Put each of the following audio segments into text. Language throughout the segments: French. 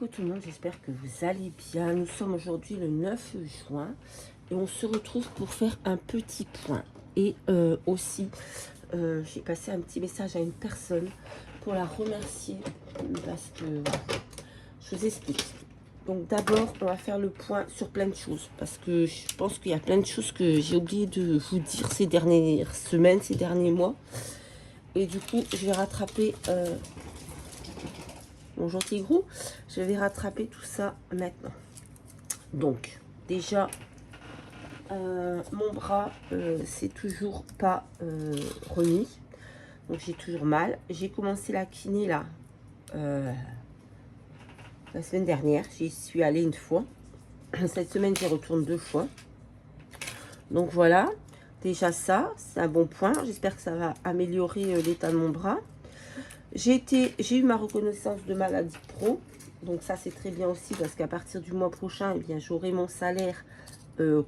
coucou tout le monde, j'espère que vous allez bien. Nous sommes aujourd'hui le 9 juin et on se retrouve pour faire un petit point. Et aussi, j'ai passé un petit message à une personne pour la remercier parce que, voilà, je vous explique. Donc d'abord, on va faire le point sur plein de choses parce que je pense qu'il y a plein de choses que j'ai oublié de vous dire ces dernières semaines, ces derniers mois. Et du coup, je vais rattraper... mon gentil gros, je vais rattraper tout ça maintenant. Donc, déjà, mon bras, c'est toujours pas remis. Donc, j'ai toujours mal. J'ai commencé la kiné, là, la semaine dernière. J'y suis allée une fois. Cette semaine, j'y retourne 2 fois. Donc, voilà. Déjà, ça, c'est un bon point. J'espère que ça va améliorer l'état de mon bras. J'ai eu ma reconnaissance de maladie pro, donc ça c'est très bien aussi parce qu'à partir du mois prochain, eh bien j'aurai mon salaire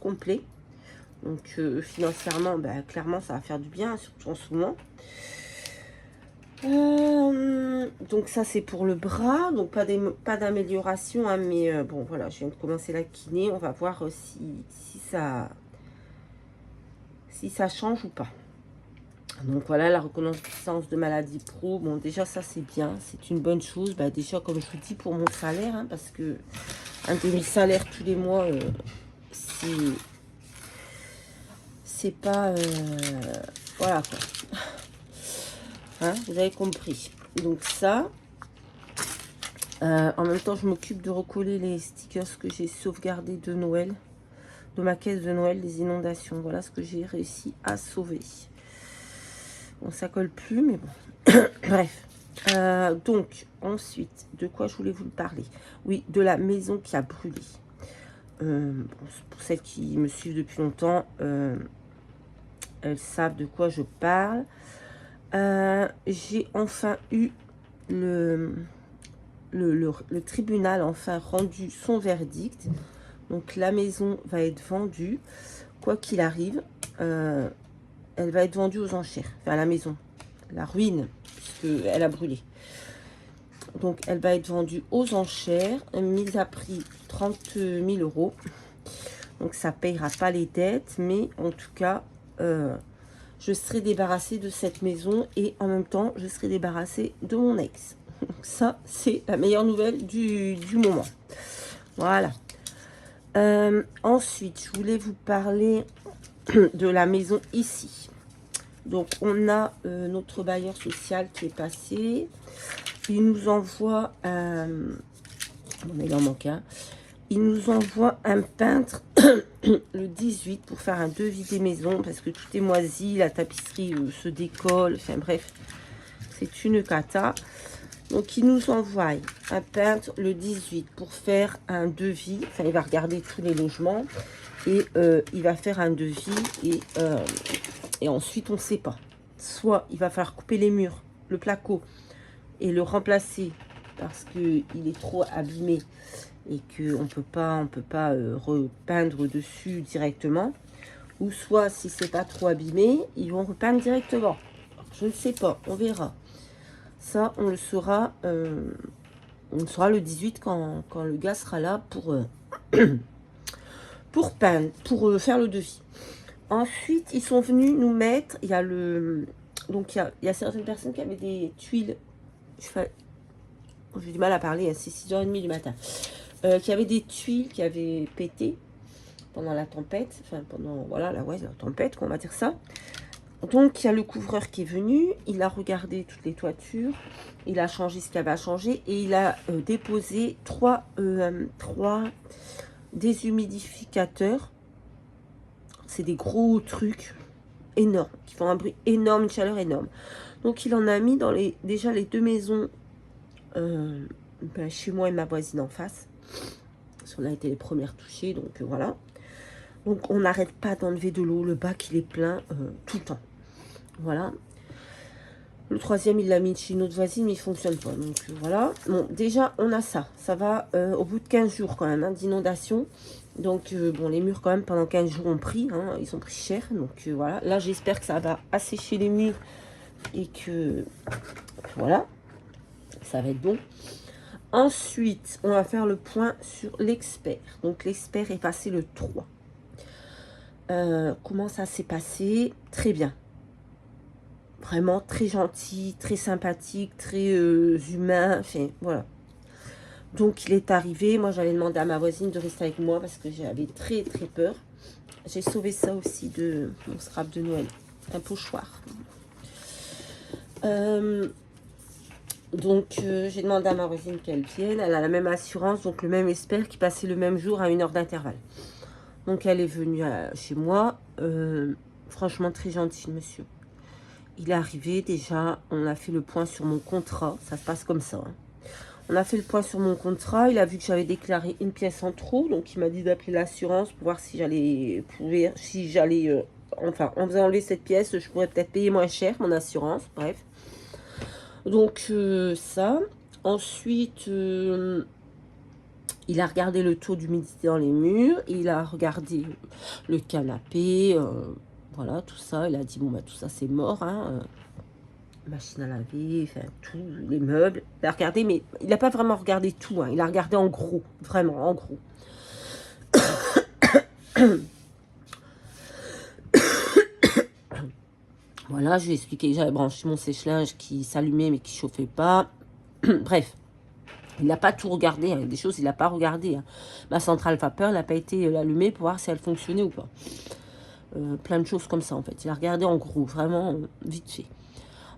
complet. Donc financièrement, ben, clairement ça va faire du bien, surtout en ce moment. Donc ça c'est pour le bras, donc pas d'amélioration, hein, mais bon voilà, je viens de commencer la kiné, on va voir si ça change ou pas. Donc voilà, la reconnaissance de maladie pro, bon déjà ça c'est bien, c'est une bonne chose. Bah, déjà comme je vous dis pour mon salaire, hein, parce que un demi-salaire tous les mois, c'est pas... voilà quoi. Hein, vous avez compris. Donc ça, en même temps je m'occupe de recoller les stickers que j'ai sauvegardés de Noël, de ma caisse de Noël, des inondations. Voilà ce que j'ai réussi à sauver. Bon, ça colle plus, mais bon. Bref. Donc, ensuite, de quoi je voulais vous parler? Oui, de la maison qui a brûlé. Bon, pour celles qui me suivent depuis longtemps, elles savent de quoi je parle. J'ai enfin eu le tribunal enfin rendu son verdict. Donc, la maison va être vendue. Quoi qu'il arrive, elle va être vendue aux enchères, enfin la maison, la ruine, puisqu'elle a brûlé. Donc elle va être vendue aux enchères, mise à prix 30 000 €. Donc ça ne payera pas les dettes, mais en tout cas, je serai débarrassée de cette maison et en même temps, je serai débarrassée de mon ex. Donc ça, c'est la meilleure nouvelle du moment. Voilà. Ensuite, je voulais vous parler de la maison ici. Donc on a notre bailleur social qui est passé. Il nous envoie il en manque un. Il nous envoie un peintre le 18 pour faire un devis des maisons parce que tout est moisi, la tapisserie se décolle, enfin bref, c'est une cata. Donc il nous envoie un peintre le 18 pour faire un devis. Enfin, il va regarder tous les logements et il va faire un devis et ensuite on ne sait pas. Soit il va falloir couper les murs, le placo et le remplacer parce qu'il est trop abîmé et qu'on ne peut pas repeindre dessus directement. Ou soit si c'est pas trop abîmé, ils vont repeindre directement. Je ne sais pas, on verra. Ça, on le saura le 18 quand le gars sera là pour peindre, pour faire le devis. Ensuite, ils sont venus nous mettre, il y a il y a certaines personnes qui avaient des tuiles, j'ai du mal à parler, c'est 6h30 du matin, qui avaient des tuiles qui avaient pété pendant la tempête, enfin pendant, voilà, la tempête, on va dire ça. Donc, il y a le couvreur qui est venu, il a regardé toutes les toitures, il a changé ce qu'il avait à changer et il a déposé trois déshumidificateurs. C'est des gros trucs énormes, qui font un bruit énorme, une chaleur énorme. Donc, il en a mis dans déjà les 2 maisons, chez moi et ma voisine en face. Parce qu'on a été les premières touchées, donc voilà. Donc, on n'arrête pas d'enlever de l'eau, le bac, il est plein tout le temps. Voilà. Le 3e, il l'a mis chez notre voisine, mais il ne fonctionne pas. Donc, voilà. Bon, déjà, on a ça. Ça va au bout de 15 jours, quand même, hein, d'inondation. Donc, bon, les murs, quand même, pendant 15 jours, ont pris. Hein, ils ont pris cher. Donc, voilà. Là, j'espère que ça va assécher les murs. Et que, voilà. Ça va être bon. Ensuite, on va faire le point sur l'expert. Donc, l'expert est passé le 3. Comment ça s'est passé? Très bien. Vraiment très gentil, très sympathique, très humain. Enfin, voilà. Donc, il est arrivé. Moi, j'allais demander à ma voisine de rester avec moi parce que j'avais très, très peur. J'ai sauvé ça aussi de mon scrap de Noël. Un pochoir. Donc, j'ai demandé à ma voisine qu'elle vienne. Elle a la même assurance, donc le même expert qui passait le même jour à 1 heure d'intervalle. Donc, elle est venue chez moi. Franchement, très gentil, monsieur. Il est arrivé déjà. On a fait le point sur mon contrat. Ça se passe comme ça. Hein. On a fait le point sur mon contrat. Il a vu que j'avais déclaré une pièce en trop. Donc, il m'a dit d'appeler l'assurance pour voir si j'allais... Enfin, en faisant enlever cette pièce, je pourrais peut-être payer moins cher mon assurance. Bref. Donc, ça. Ensuite, il a regardé le taux d'humidité dans les murs. Il a regardé le canapé. Voilà, tout ça. Il a dit, bon, bah, tout ça, c'est mort. Hein. Machine à laver, enfin, tous les meubles. Il a regardé, mais il n'a pas vraiment regardé tout. Hein. Il a regardé en gros. Vraiment, en gros. Voilà, je lui ai expliqué que j'avais branché mon sèche-linge qui s'allumait mais qui ne chauffait pas. Bref, il n'a pas tout regardé. Hein. Il y a des choses qu'il n'a pas regardé. Hein. Ma centrale vapeur n'a pas été allumée pour voir si elle fonctionnait ou pas. Plein de choses comme ça en fait. Il a regardé en gros, vraiment vite fait.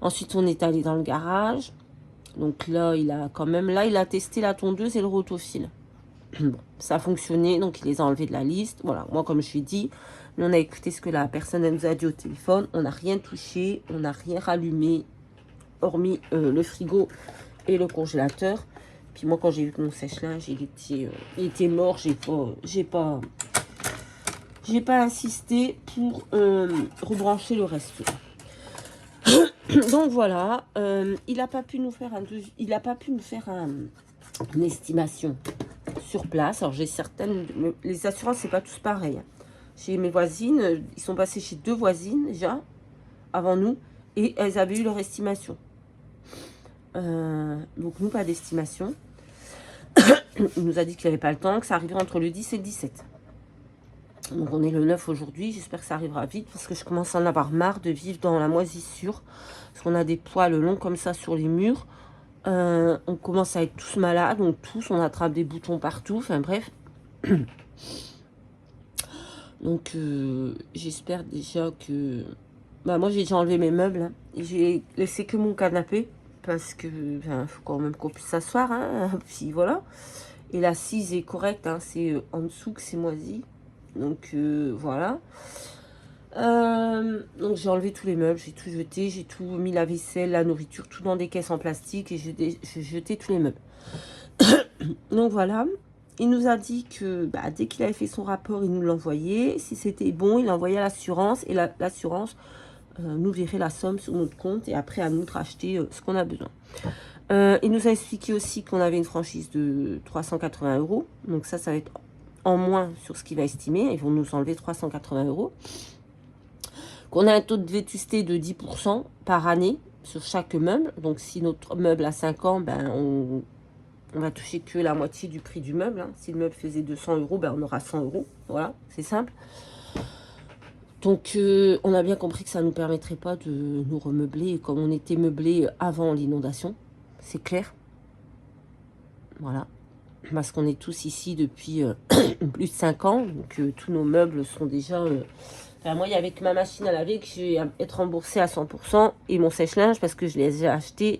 Ensuite, on est allé dans le garage. Donc là, il a testé la tondeuse et le rotofil. Bon, ça a fonctionné, donc il les a enlevés de la liste. Voilà, moi comme je lui ai dit, nous on a écouté ce que la personne elle nous a dit au téléphone. On n'a rien touché, on n'a rien rallumé, hormis le frigo et le congélateur. Puis moi quand j'ai vu que mon sèche-linge il était mort, j'ai pas insisté pour rebrancher le reste. Donc voilà, il n'a pas pu nous faire une estimation sur place. Alors j'ai certaines, les assurances c'est pas tous pareil. Chez mes voisines, ils sont passés chez 2 voisines déjà avant nous et elles avaient eu leur estimation. Donc nous pas d'estimation. Il nous a dit qu'il n'avait pas le temps, que ça arriverait entre le 10 et le 17. Donc on est le 9 aujourd'hui, j'espère que ça arrivera vite parce que je commence à en avoir marre de vivre dans la moisissure. Parce qu'on a des poils longs comme ça sur les murs. On commence à être tous malades, donc tous, on attrape des boutons partout, enfin bref. Donc j'espère déjà que... Bah, moi j'ai déjà enlevé mes meubles, hein. J'ai laissé que mon canapé, parce que faut quand même qu'on puisse s'asseoir, hein. Puis voilà. Et l'assise est correcte, hein. C'est en dessous que c'est moisi. Donc voilà. Donc j'ai enlevé tous les meubles, j'ai tout jeté, j'ai tout mis la vaisselle, la nourriture, tout dans des caisses en plastique et j'ai jeté tous les meubles. Donc voilà, il nous a dit que dès qu'il avait fait son rapport, il nous l'envoyait. Si c'était bon, il envoyait à l'assurance et l'assurance nous verrait la somme sur notre compte et après à nous de racheter ce qu'on a besoin. Il nous a expliqué aussi qu'on avait une franchise de 380 €. Donc ça va être en moins sur ce qu'il va estimer. Ils vont nous enlever 380 €. Qu'on a un taux de vétusté de 10% par année sur chaque meuble. Donc si notre meuble a 5 ans, on va toucher que la moitié du prix du meuble. Hein. Si le meuble faisait 200 €, on aura 100 €. Voilà, c'est simple. Donc on a bien compris que ça ne nous permettrait pas de nous remeubler comme on était meublé avant l'inondation. C'est clair. Voilà. Parce qu'on est tous ici depuis plus de 5 ans. Donc tous nos meubles sont déjà... Enfin, moi, il y avait que ma machine à laver que je vais être remboursée à 100% et mon sèche-linge parce que je les ai achetés.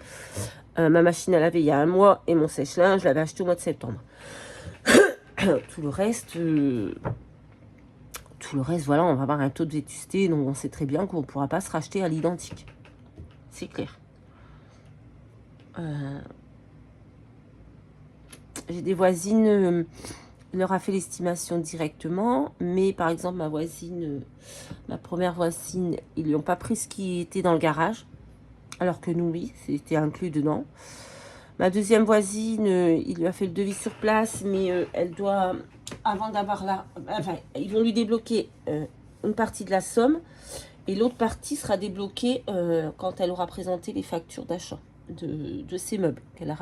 Ma machine à laver il y a 1 mois et mon sèche-linge, je l'avais acheté au mois de septembre. Tout le reste, voilà, on va avoir un taux de vétusté, donc on sait très bien qu'on ne pourra pas se racheter à l'identique. C'est clair. J'ai des voisines... Il leur a fait l'estimation directement, mais par exemple ma première voisine, ils lui ont pas pris ce qui était dans le garage, alors que nous oui, c'était inclus dedans. Ma deuxième voisine, il lui a fait le devis sur place, mais elle doit, avant d'avoir ils vont lui débloquer une partie de la somme, et l'autre partie sera débloquée quand elle aura présenté les factures d'achat. de ses meubles, qu'elle a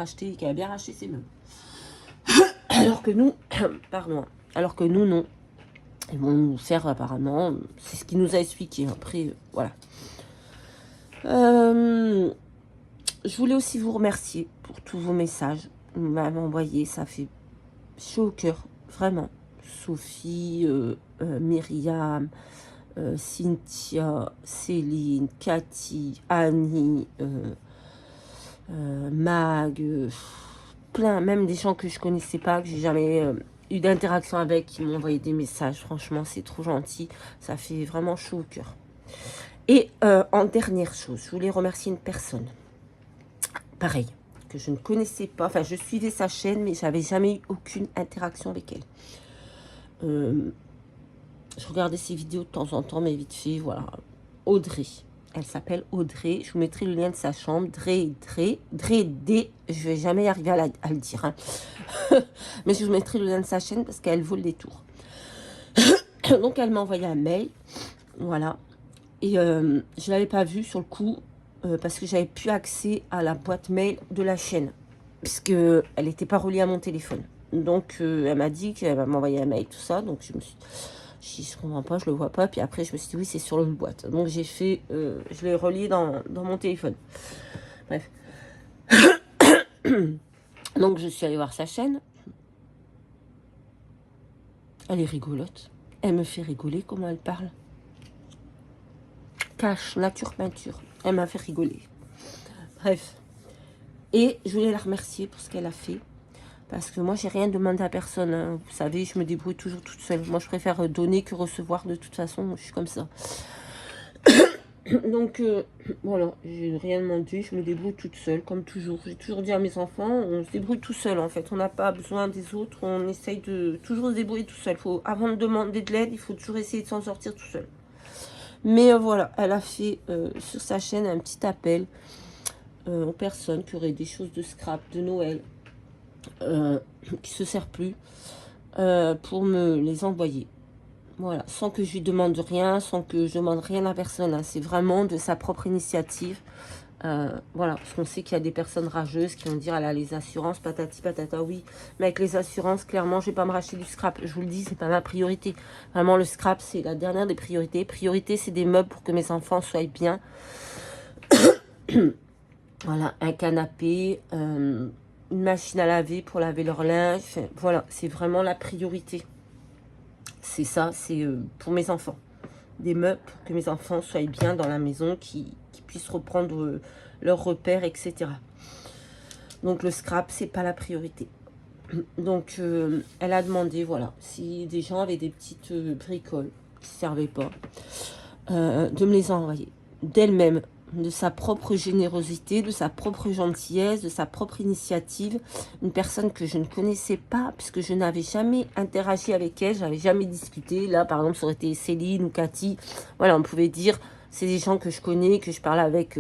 bien racheté ses meubles. Alors que nous, pardon, alors que nous, non. Ils vont nous faire apparemment, c'est ce qu'il nous a expliqué. Après, voilà. Je voulais aussi vous remercier pour tous vos messages. Vous m'avez envoyé, ça fait chaud au cœur, vraiment. Sophie, Myriam, Cynthia, Céline, Cathy, Annie, Mag, plein, même des gens que je connaissais pas, que j'ai jamais eu d'interaction avec, qui m'ont envoyé des messages. Franchement, c'est trop gentil. Ça fait vraiment chaud au cœur. Et en dernière chose, je voulais remercier une personne, pareil, que je ne connaissais pas. Enfin, je suivais sa chaîne, mais j'avais jamais eu aucune interaction avec elle. Je regardais ses vidéos de temps en temps, mais vite fait, voilà. Audrey. Elle s'appelle Audrey. Je vous mettrai le lien de sa chambre. Dre, je vais jamais arriver à le dire. Hein. Mais je vous mettrai le lien de sa chaîne parce qu'elle vaut le détour. Donc, elle m'a envoyé un mail. Voilà. Et je ne l'avais pas vu sur le coup parce que j'avais plus accès à la boîte mail de la chaîne. Puisqu'elle n'était pas reliée à mon téléphone. Donc, elle m'a dit qu'elle va m'envoyer un mail, tout ça. Donc, je me suis... Je comprends pas, je le vois pas. Puis après, je me suis dit, oui, c'est sur une boîte. Donc, j'ai fait... je l'ai relié dans mon téléphone. Bref. Donc, je suis allée voir sa chaîne. Elle est rigolote. Elle me fait rigoler, comment elle parle. Cash, nature, peinture. Elle m'a fait rigoler. Bref. Et je voulais la remercier pour ce qu'elle a fait. Parce que moi, j'ai rien demandé à personne. Hein. Vous savez, je me débrouille toujours toute seule. Moi, je préfère donner que recevoir. De toute façon, je suis comme ça. Donc, voilà, j'ai rien demandé. Je me débrouille toute seule, comme toujours. J'ai toujours dit à mes enfants, on se débrouille tout seul, en fait. On n'a pas besoin des autres. On essaye de toujours se débrouiller tout seul. Avant de demander de l'aide, il faut toujours essayer de s'en sortir tout seul. Mais voilà, elle a fait sur sa chaîne un petit appel aux personnes qui auraient des choses de scrap, de Noël, qui se servent plus, pour me les envoyer. Voilà, sans que je lui demande rien, sans que je demande rien à personne. Hein. C'est vraiment de sa propre initiative. Voilà, parce qu'on sait qu'il y a des personnes rageuses qui vont dire, elle a les assurances, patati patata, oui. Mais avec les assurances, clairement, je vais pas me racheter du scrap. Je vous le dis, c'est pas ma priorité. Vraiment, le scrap, c'est la dernière des priorités. Priorité, c'est des meubles pour que mes enfants soient bien. Voilà, un canapé, une machine à laver pour laver leur linge. Enfin, voilà, c'est vraiment la priorité. C'est ça, c'est pour mes enfants. Des meubles pour que mes enfants soient bien dans la maison, qu'ils puissent reprendre leurs repères, etc. Donc le scrap, c'est pas la priorité. Donc elle a demandé, voilà, si des gens avaient des petites bricoles qui ne servaient pas, de me les envoyer d'elle-même, de sa propre générosité, de sa propre gentillesse, de sa propre initiative. Une personne que je ne connaissais pas, puisque je n'avais jamais interagi avec elle, j'avais jamais discuté. Là, par exemple, ça aurait été Céline ou Cathy. Voilà, on pouvait dire, c'est des gens que je connais, que je parle avec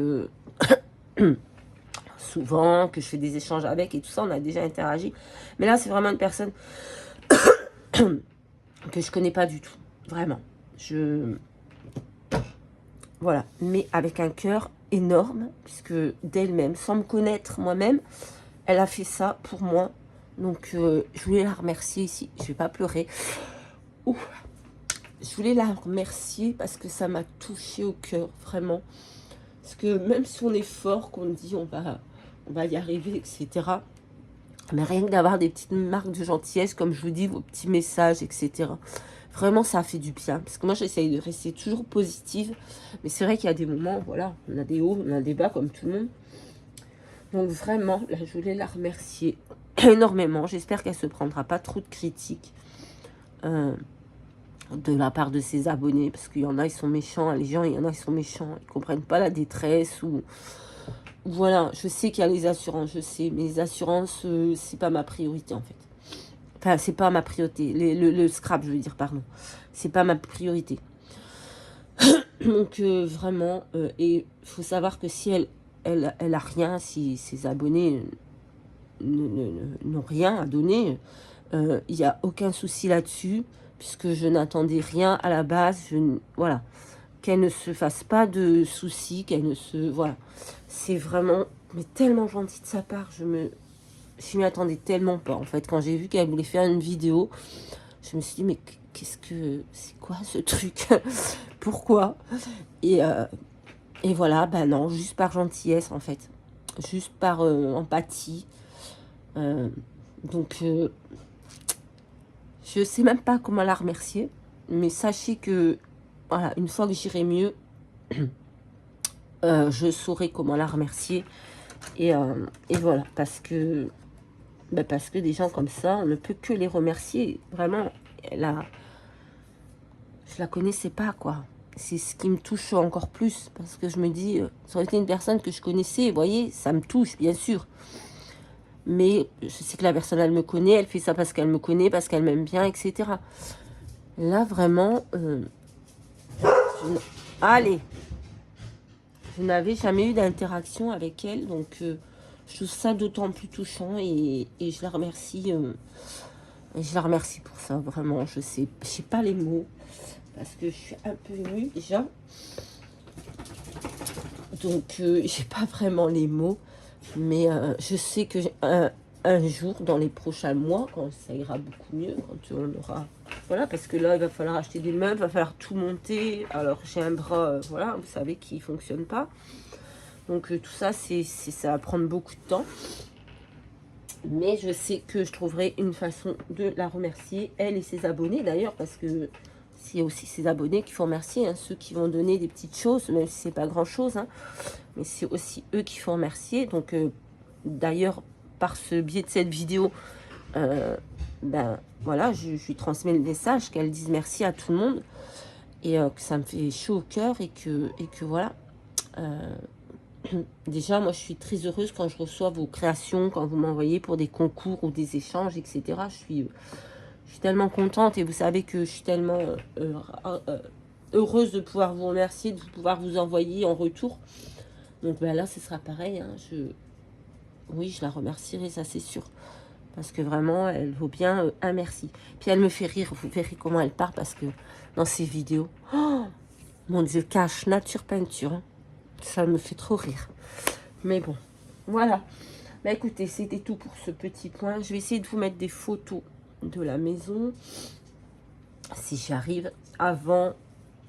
souvent, que je fais des échanges avec et tout ça, on a déjà interagi. Mais là, c'est vraiment une personne que je connais pas du tout, vraiment. Voilà, mais avec un cœur énorme, puisque d'elle-même, sans me connaître moi-même, elle a fait ça pour moi. Donc, je voulais la remercier ici. Je vais pas pleurer. Ouh. Je voulais la remercier parce que ça m'a touché au cœur, vraiment. Parce que même si on est fort, qu'on dit on va y arriver, etc. Mais rien que d'avoir des petites marques de gentillesse, comme je vous dis, vos petits messages, etc. Vraiment, ça a fait du bien. Parce que moi, j'essaye de rester toujours positive. Mais c'est vrai qu'il y a des moments, voilà, on a des hauts, on a des bas, comme tout le monde. Donc vraiment, là, je voulais la remercier énormément. J'espère qu'elle ne se prendra pas trop de critiques de la part de ses abonnés. Parce qu'il y en a, ils sont méchants. Les gens, il y en a, ils sont méchants. Ils ne comprennent pas la détresse ou... Voilà, je sais qu'il y a les assurances, je sais. Mais les assurances, c'est pas ma priorité, en fait. Enfin, c'est pas ma priorité. Le scrap, je veux dire, pardon. C'est pas ma priorité. Donc, vraiment, et il faut savoir que si elle a rien, si ses abonnés n'ont rien à donner, il n'y a aucun souci là-dessus, puisque je n'attendais rien à la base. Voilà. Qu'elle ne se fasse pas de soucis, qu'elle ne se... Voilà. C'est vraiment mais tellement gentil de sa part. Je m'y attendais tellement pas, en fait. Quand j'ai vu qu'elle voulait faire une vidéo, je me suis dit, mais c'est quoi ce truc? Pourquoi? Et voilà, bah non, juste par gentillesse, en fait. Juste par empathie. Donc, je sais même pas comment la remercier. Mais sachez que, voilà, une fois que j'irai mieux, je saurai comment la remercier. Et voilà, parce que des gens comme ça, on ne peut que les remercier. Vraiment, je la connaissais pas, quoi. C'est ce qui me touche encore plus, parce que je me dis, ça aurait été une personne que je connaissais, vous voyez, ça me touche, bien sûr. Mais je sais que la personne, elle me connaît, elle fait ça parce qu'elle me connaît, parce qu'elle m'aime bien, etc. Là, vraiment, allez, je n'avais jamais eu d'interaction avec elle, donc je trouve ça d'autant plus touchant et je la remercie. Je la remercie pour ça, vraiment. Je sais pas les mots parce que je suis un peu émue déjà. Donc, j'ai pas vraiment les mots, mais je sais que un jour, dans les prochains mois, quand ça ira beaucoup mieux, quand on aura... Voilà, parce que là, il va falloir acheter des meubles, il va falloir tout monter. Alors, j'ai un bras, voilà, vous savez, qui fonctionne pas. Donc, tout ça, ça va prendre beaucoup de temps. Mais je sais que je trouverai une façon de la remercier, elle et ses abonnés d'ailleurs, parce que c'est aussi ses abonnés qu'il faut remercier, hein, ceux qui vont donner des petites choses, même si c'est pas grand chose, hein, mais c'est aussi eux qu'il faut remercier. Donc d'ailleurs, par ce biais de cette vidéo, ben voilà, je lui transmets le message, qu'elle dise merci à tout le monde, et que ça me fait chaud au cœur, et que voilà. Déjà, moi, je suis très heureuse quand je reçois vos créations, quand vous m'envoyez pour des concours ou des échanges, etc. Je suis tellement contente, et vous savez que je suis tellement heureuse de pouvoir vous remercier, de pouvoir vous envoyer en retour. Donc ben là, ce sera pareil. Hein, oui, je la remercierai, ça c'est sûr. Parce que vraiment, elle vaut bien un merci. Puis elle me fait rire, vous verrez comment elle part, parce que dans ses vidéos, oh, mon Dieu, cache, nature, peinture, hein. Ça me fait trop rire. Mais bon, voilà. Bah écoutez, c'était tout pour ce petit point. Je vais essayer de vous mettre des photos de la maison. Si j'y arrive avant...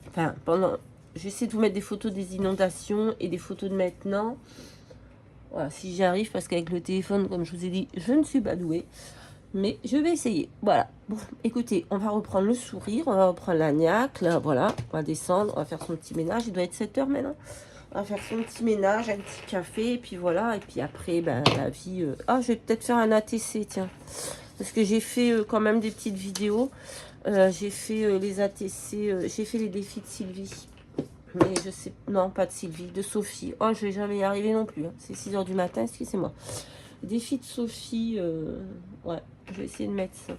Enfin, pendant... Je vais essayer de vous mettre des photos des inondations et des photos de maintenant. Voilà, si j'y arrive, parce qu'avec le téléphone, comme je vous ai dit, je ne suis pas douée. Mais je vais essayer. Voilà. Bon, écoutez, on va reprendre le sourire. On va reprendre la niaque. Là, voilà. On va descendre. On va faire son petit ménage. Il doit être 7 h maintenant. On va faire son petit ménage, un petit café, et puis voilà. Et puis après, ben, la vie... Ah, je vais peut-être faire un ATC, tiens. Parce que j'ai fait quand même des petites vidéos. J'ai fait les ATC, j'ai fait les défis de Sylvie. Mais je sais... Non, pas de Sylvie, de Sophie. Oh, je vais jamais y arriver non plus. Hein. C'est 6 h du matin, excusez-moi. Défi de Sophie, ouais, je vais essayer de mettre ça.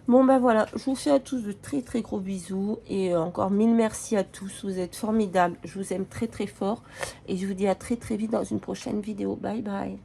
Bon, ben voilà, je vous fais à tous de très très gros bisous. Et encore 1000 merci à tous, vous êtes formidables. Je vous aime très très fort. Et je vous dis à très très vite dans une prochaine vidéo. Bye bye.